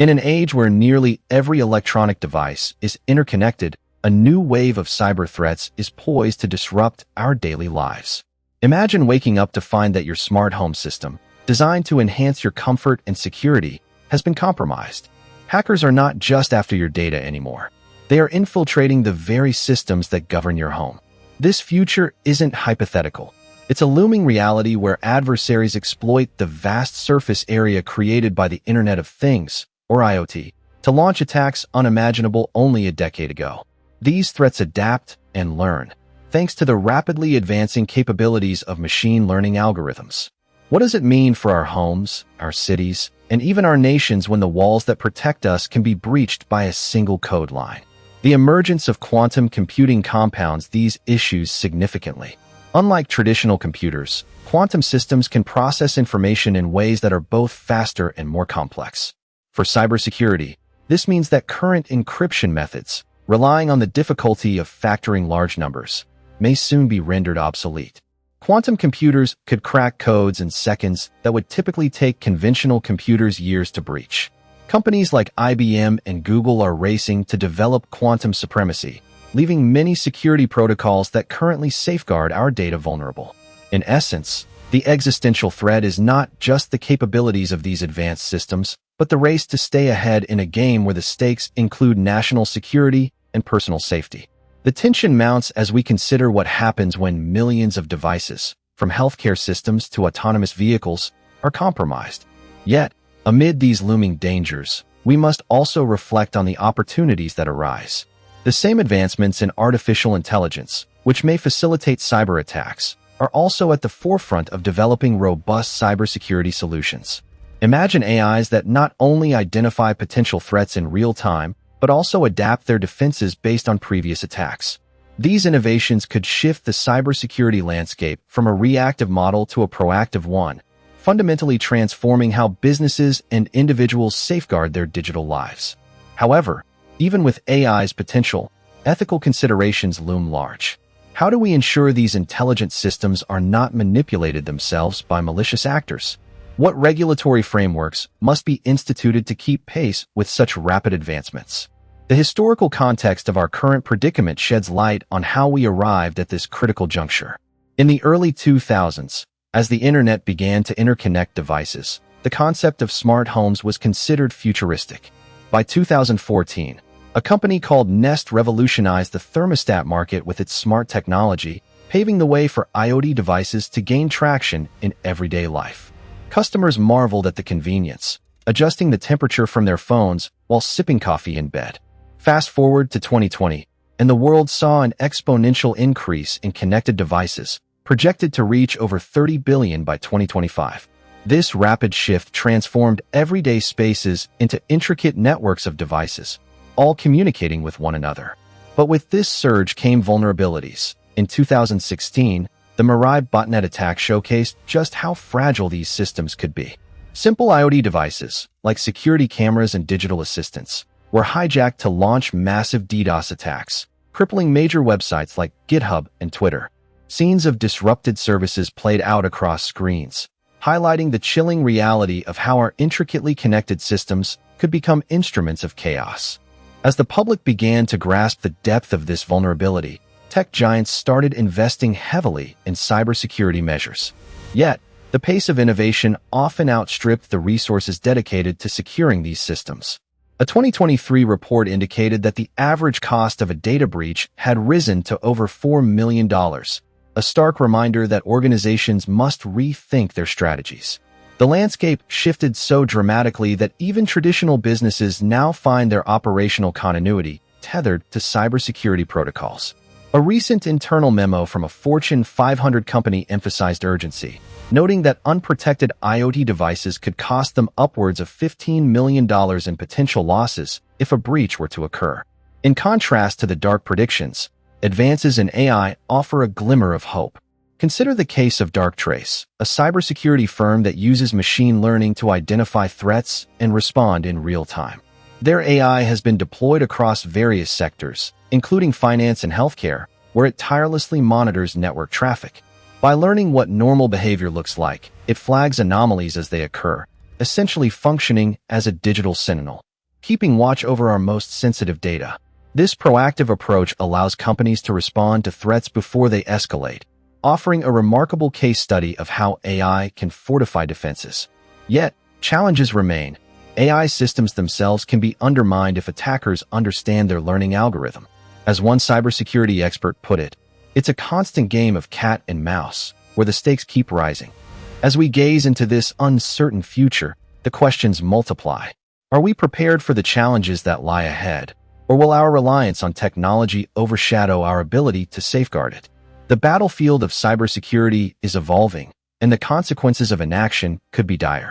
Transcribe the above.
In an age where nearly every electronic device is interconnected, a new wave of cyber threats is poised to disrupt our daily lives. Imagine waking up to find that your smart home system, designed to enhance your comfort and security, has been compromised. Hackers are not just after your data anymore. They are infiltrating the very systems that govern your home. This future isn't hypothetical. It's a looming reality where adversaries exploit the vast surface area created by the Internet of Things, or IoT, to launch attacks unimaginable only a decade ago. These threats adapt and learn, thanks to the rapidly advancing capabilities of machine learning algorithms. What does it mean for our homes, our cities, and even our nations when the walls that protect us can be breached by a single code line? The emergence of quantum computing compounds these issues significantly. Unlike traditional computers, quantum systems can process information in ways that are both faster and more complex. For cybersecurity, this means that current encryption methods, relying on the difficulty of factoring large numbers, may soon be rendered obsolete. Quantum computers could crack codes in seconds that would typically take conventional computers years to breach. Companies like IBM and Google are racing to develop quantum supremacy, leaving many security protocols that currently safeguard our data vulnerable. In essence, the existential threat is not just the capabilities of these advanced systems, but the race to stay ahead in a game where the stakes include national security and personal safety. The tension mounts as we consider what happens when millions of devices, from healthcare systems to autonomous vehicles, are compromised. Yet, amid these looming dangers, we must also reflect on the opportunities that arise. The same advancements in artificial intelligence, which may facilitate cyber attacks, are also at the forefront of developing robust cybersecurity solutions. Imagine AIs that not only identify potential threats in real time, but also adapt their defenses based on previous attacks. These innovations could shift the cybersecurity landscape from a reactive model to a proactive one, fundamentally transforming how businesses and individuals safeguard their digital lives. However, even with AI's potential, ethical considerations loom large. How do we ensure these intelligent systems are not manipulated themselves by malicious actors? What regulatory frameworks must be instituted to keep pace with such rapid advancements? The historical context of our current predicament sheds light on how we arrived at this critical juncture. In the early 2000s, as the Internet began to interconnect devices, the concept of smart homes was considered futuristic. By 2014, a company called Nest revolutionized the thermostat market with its smart technology, paving the way for IoT devices to gain traction in everyday life. Customers marveled at the convenience, adjusting the temperature from their phones while sipping coffee in bed. Fast forward to 2020, and the world saw an exponential increase in connected devices, projected to reach over 30 billion by 2025. This rapid shift transformed everyday spaces into intricate networks of devices, all communicating with one another. But with this surge came vulnerabilities. In 2016, the Mirai botnet attack showcased just how fragile these systems could be. Simple IoT devices, like security cameras and digital assistants, were hijacked to launch massive DDoS attacks, crippling major websites like GitHub and Twitter. Scenes of disrupted services played out across screens, highlighting the chilling reality of how our intricately connected systems could become instruments of chaos. As the public began to grasp the depth of this vulnerability, tech giants started investing heavily in cybersecurity measures. Yet, the pace of innovation often outstripped the resources dedicated to securing these systems. A 2023 report indicated that the average cost of a data breach had risen to over $4 million, a stark reminder that organizations must rethink their strategies. The landscape shifted so dramatically that even traditional businesses now find their operational continuity tethered to cybersecurity protocols. A recent internal memo from a Fortune 500 company emphasized urgency, noting that unprotected IoT devices could cost them upwards of $15 million in potential losses if a breach were to occur. In contrast to the dark predictions, advances in AI offer a glimmer of hope. Consider the case of Darktrace, a cybersecurity firm that uses machine learning to identify threats and respond in real time. Their AI has been deployed across various sectors, including finance and healthcare, where it tirelessly monitors network traffic. By learning what normal behavior looks like, it flags anomalies as they occur, essentially functioning as a digital sentinel. keeping watch over our most sensitive data. This proactive approach allows companies to respond to threats before they escalate, offering a remarkable case study of how AI can fortify defenses. Yet, challenges remain. AI systems themselves can be undermined if attackers understand their learning algorithm. As one cybersecurity expert put it, it's a constant game of cat and mouse, where the stakes keep rising. As we gaze into this uncertain future, the questions multiply. Are we prepared for the challenges that lie ahead? Or will our reliance on technology overshadow our ability to safeguard it? The battlefield of cybersecurity is evolving, and the consequences of inaction could be dire.